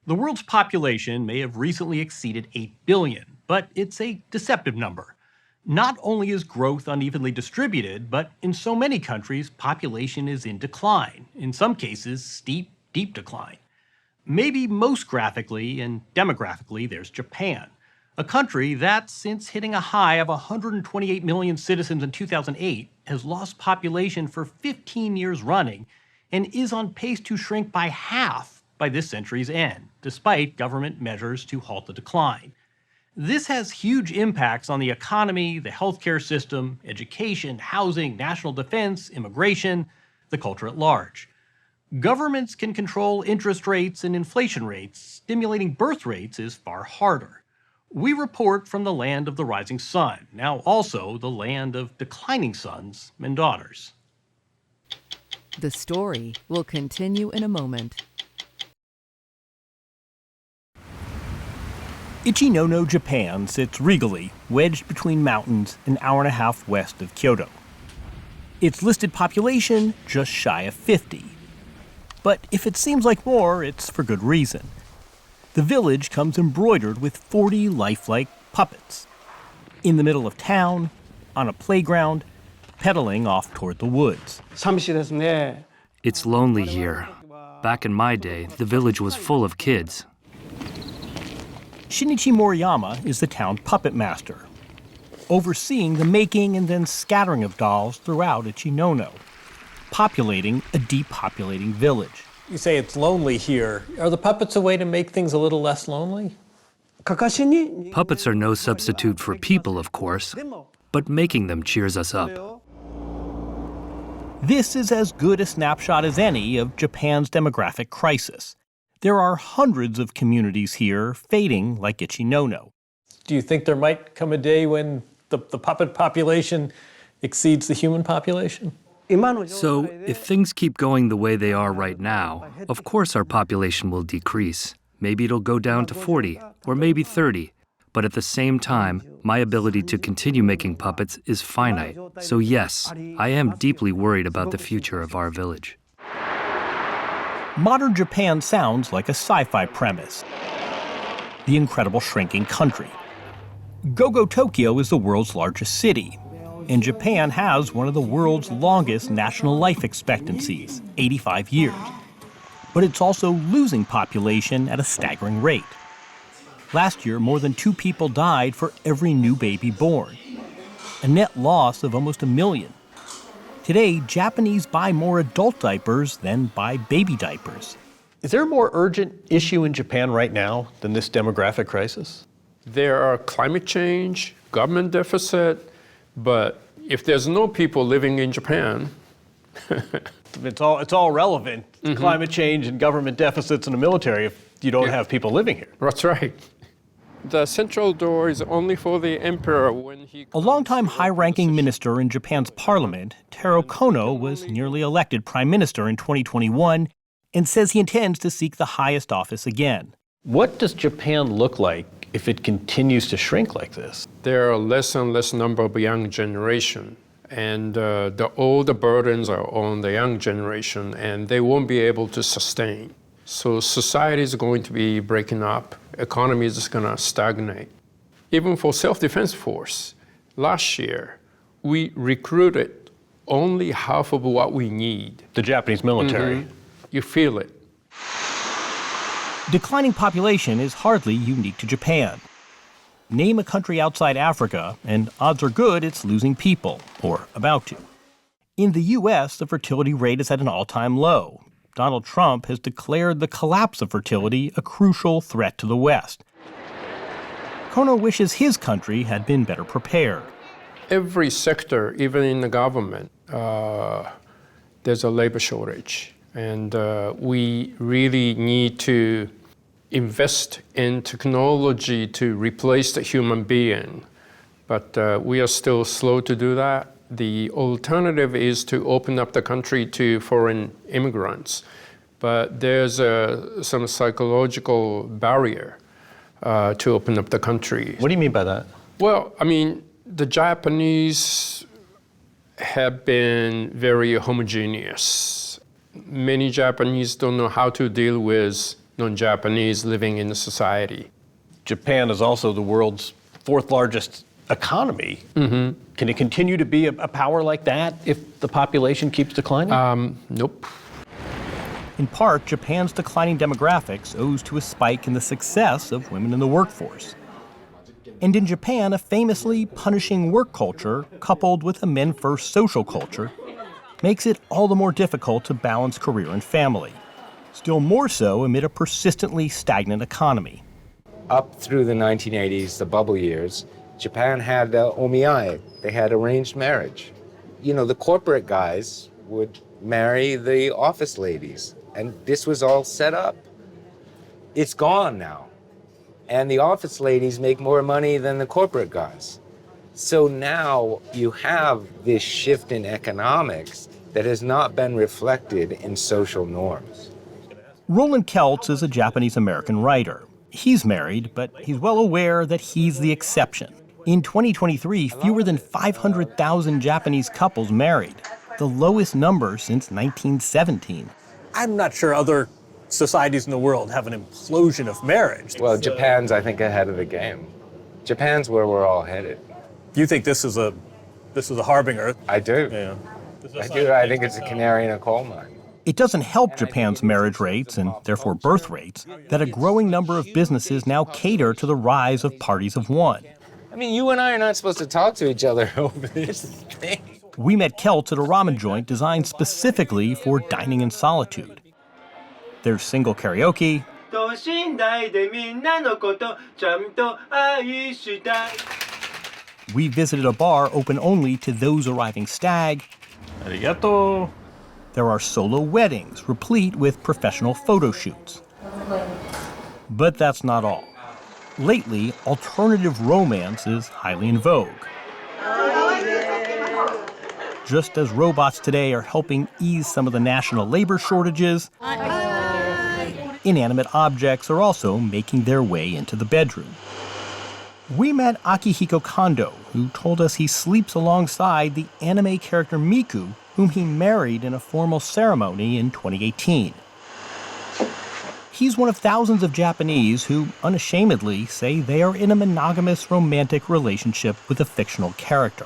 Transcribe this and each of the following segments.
The world's population may have recently exceeded 8 billion, but it's a deceptive number. Not only is growth unevenly distributed, but in so many countries, population is in decline, in some cases, steep, deep decline. Maybe most graphically and demographically, there's Japan, a country that, since hitting a high of 128 million citizens in 2008, has lost population for 15 years running and is on pace to shrink by half by this century's end, despite government measures to halt the decline. This has huge impacts on the economy, the healthcare system, education, housing, national defense, immigration, the culture at large. Governments can control interest rates and inflation rates. Stimulating birth rates is far harder. We report from the land of the rising sun, now also the land of declining sons and daughters. The story will continue in a moment. Ichinono, Japan sits regally, wedged between mountains an hour and a half west of Kyoto. Its listed population just shy of 50. But if it seems like more, it's for good reason. The village comes embroidered with 40 lifelike puppets. In the middle of town, on a playground, pedaling off toward the woods. It's lonely here. Back in my day, the village was full of kids. Shinichi Moriyama is the town puppet master, overseeing the making and then scattering of dolls throughout Ichinono, populating a depopulating village. You say it's lonely here. Are the puppets a way to make things a little less lonely? Puppets are no substitute for people, of course, but making them cheers us up. This is as good a snapshot as any of Japan's demographic crisis. There are hundreds of communities here fading like Ichinono. Do you think there might come a day when the puppet population exceeds the human population? So, if things keep going the way they are right now, of course our population will decrease. Maybe it'll go down to 40, or maybe 30. But at the same time, my ability to continue making puppets is finite. So yes, I am deeply worried about the future of our village. Modern Japan sounds like a sci-fi premise. The incredible shrinking country. Go-Go Tokyo is the world's largest city, and Japan has one of the world's longest national life expectancies, 85 years. But it's also losing population at a staggering rate. Last year, more than 2 people died for every new baby born, a net loss of almost 1 million. Today, Japanese buy more adult diapers than buy baby diapers. Is there a more urgent issue in Japan right now than this demographic crisis? There are climate change, government deficit, but if there's no people living in Japan, it's all relevant. Climate change and government deficits and the military if you don't have people living here. That's right. The central door is only for the emperor when he... A longtime high-ranking minister in Japan's parliament, Taro Kono, was nearly elected prime minister in 2021 and says he intends to seek the highest office again. What does Japan look like if it continues to shrink like this? There are less and less number of young generation, and all the burdens are on the young generation, and they won't be able to sustain. So society is going to be breaking up. Economy is just going to stagnate. Even for self-defense force, last year, we recruited only half of what we need. The Japanese military. You feel it. Declining population is hardly unique to Japan. Name a country outside Africa, and odds are good it's losing people, or about to. In the U.S., the fertility rate is at an all-time low. Donald Trump has declared the collapse of fertility a crucial threat to the West. Kono wishes his country had been better prepared. Every sector, even in the government, there's a labor shortage. And we really need to invest in technology to replace the human being. But we are still slow to do that. The alternative is to open up the country to foreign immigrants. But there's some psychological barrier to open up the country. What do you mean by that? Well, I mean, the Japanese have been very homogeneous. Many Japanese don't know how to deal with non-Japanese living in the society. Japan is also the world's fourth largest economy. Can it continue to be a power like that if the population keeps declining? Nope. In part, Japan's declining demographics owes to a spike in the success of women in the workforce. And in Japan, a famously punishing work culture, coupled with a men-first social culture, makes it all the more difficult to balance career and family. Still more so amid a persistently stagnant economy. Up through the 1980s, the bubble years, Japan had omiai. They had arranged marriage. You know, the corporate guys would marry the office ladies, and this was all set up. It's gone now. And the office ladies make more money than the corporate guys. So now you have this shift in economics that has not been reflected in social norms. Roland Keltz is a Japanese-American writer. He's married, but he's well aware that he's the exception. In 2023, fewer than 500,000 Japanese couples married, the lowest number since 1917. I'm not sure other societies in the world have an implosion of marriage. Well, Japan's, I think, ahead of the game. Japan's where we're all headed. Do you think this is a harbinger? I do. Yeah. I do. I think it's a canary in a coal mine. It doesn't help Japan's marriage rates, and therefore birth rates, that a growing number of businesses now cater to the rise of parties of one. I mean, you and I are not supposed to talk to each other over this thing. We met Keltz at a ramen joint designed specifically for dining in solitude. There's single karaoke, we visited a bar open only to those arriving stag. Arigato. There are solo weddings, replete with professional photo shoots. But that's not all. Lately, alternative romance is highly in vogue. Just as robots today are helping ease some of the national labor shortages, inanimate objects are also making their way into the bedroom. We met Akihiko Kondo, who told us he sleeps alongside the anime character Miku, whom he married in a formal ceremony in 2018. He's one of thousands of Japanese who unashamedly say they are in a monogamous romantic relationship with a fictional character.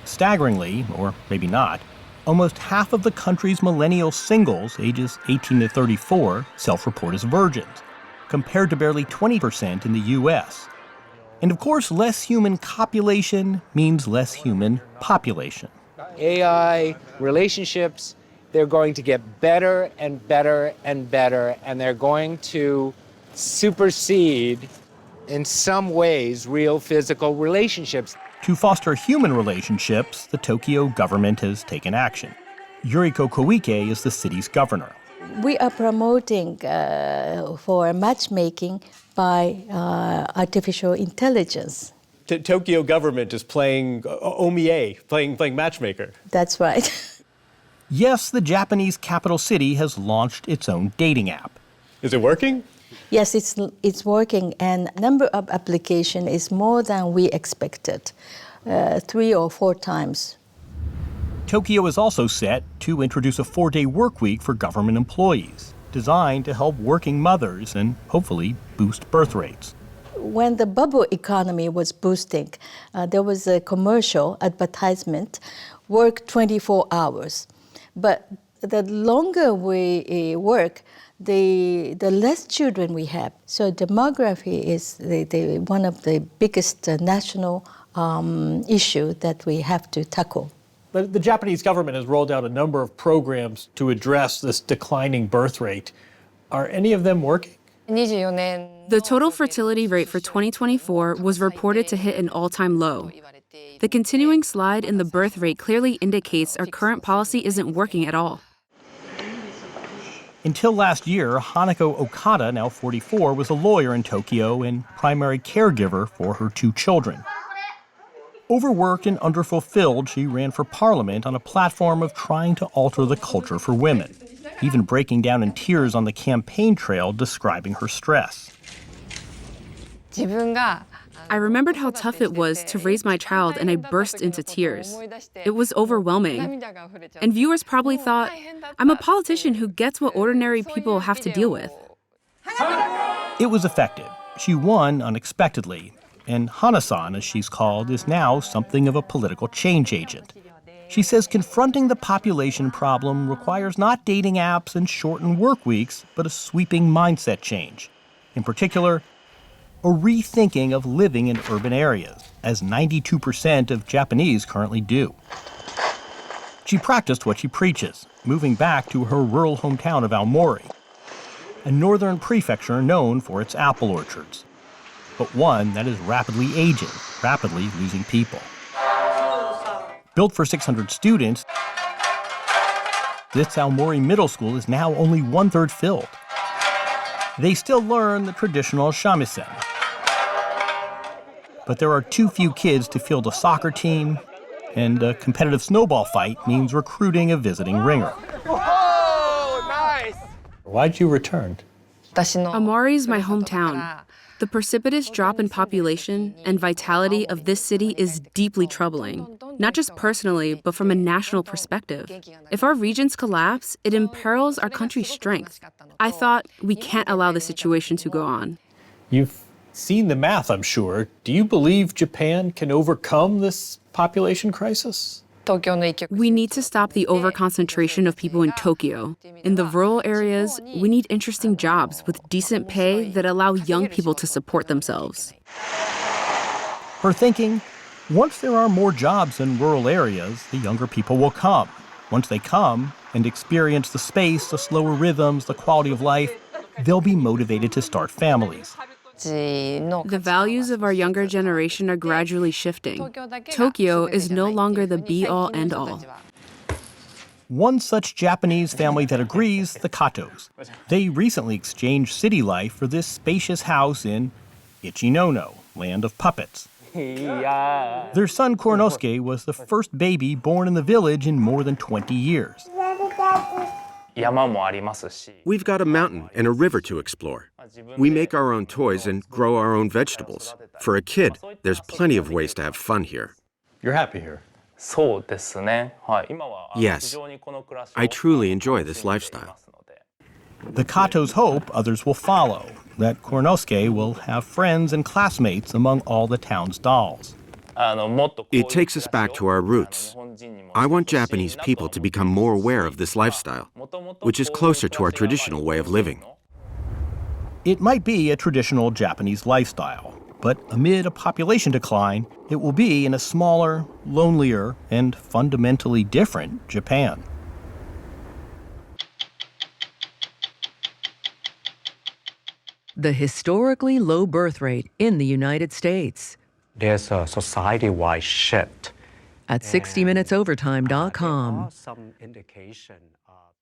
Staggeringly, or maybe not, almost half of the country's millennial singles, ages 18 to 34, self-report as virgins, compared to barely 20% in the U.S. And of course, less human copulation means less human population. AI, relationships, they're going to get better and better and better, and they're going to supersede, in some ways, real physical relationships. To foster human relationships, the Tokyo government has taken action. Yuriko Koike is the city's governor. We are promoting for matchmaking by artificial intelligence. Tokyo government is playing omiye, playing matchmaker. That's right. Yes, the Japanese capital city has launched its own dating app. Is it working? Yes, it's working, and number of application is more than we expected, 3 or 4 times. Tokyo is also set to introduce a 4-day work week for government employees, designed to help working mothers and hopefully boost birth rates. When the bubble economy was boosting, there was a commercial advertisement, work 24 hours. But the longer we work, the less children we have. So demography is one of the biggest national issue that we have to tackle. But the Japanese government has rolled out a number of programs to address this declining birth rate. Are any of them working? The total fertility rate for 2024 was reported to hit an all-time low. The continuing slide in the birth rate clearly indicates our current policy isn't working at all. Until last year, Hanako Okada, now 44, was a lawyer in Tokyo and primary caregiver for her 2 children. Overworked and underfulfilled, she ran for parliament on a platform of trying to alter the culture for women, even breaking down in tears on the campaign trail describing her stress. I remembered how tough it was to raise my child, and I burst into tears. It was overwhelming. And viewers probably thought, I'm a politician who gets what ordinary people have to deal with. It was effective. She won unexpectedly, and Hana-san, as she's called, is now something of a political change agent. She says confronting the population problem requires not dating apps and shortened work weeks, but a sweeping mindset change. In particular, a rethinking of living in urban areas, as 92% of Japanese currently do. She practiced what she preaches, moving back to her rural hometown of Aomori, a northern prefecture known for its apple orchards, but one that is rapidly aging, rapidly losing people. Built for 600 students, this Aomori Middle School is now only one-third filled. They still learn the traditional shamisen, but there are too few kids to field a soccer team, and a competitive snowball fight means recruiting a visiting ringer. Oh, nice! Why'd you return? Aomori is my hometown. The precipitous drop in population and vitality of this city is deeply troubling, not just personally, but from a national perspective. If our regions collapse, it imperils our country's strength. I thought we can't allow the situation to go on. You've seen the math, I'm sure. Do you believe Japan can overcome this population crisis? We need to stop the overconcentration of people in Tokyo. In the rural areas, we need interesting jobs with decent pay that allow young people to support themselves. Her thinking, once there are more jobs in rural areas, the younger people will come. Once they come and experience the space, the slower rhythms, the quality of life, they'll be motivated to start families. The values of our younger generation are gradually shifting. Tokyo is no longer the be-all, end-all. One such Japanese family that agrees, the Katos. They recently exchanged city life for this spacious house in Ichinono, land of puppets. Their son Koronosuke was the first baby born in the village in more than 20 years. We've got a mountain and a river to explore. We make our own toys and grow our own vegetables. For a kid, there's plenty of ways to have fun here. You're happy here. Yes, I truly enjoy this lifestyle. The Katos hope others will follow, that Koronosuke will have friends and classmates among all the town's dolls. It takes us back to our roots. I want Japanese people to become more aware of this lifestyle, which is closer to our traditional way of living. It might be a traditional Japanese lifestyle, but amid a population decline, it will be in a smaller, lonelier, and fundamentally different Japan. The historically low birth rate in the United States. There's a society-wide shift. At 60minutesovertime.com. Some indication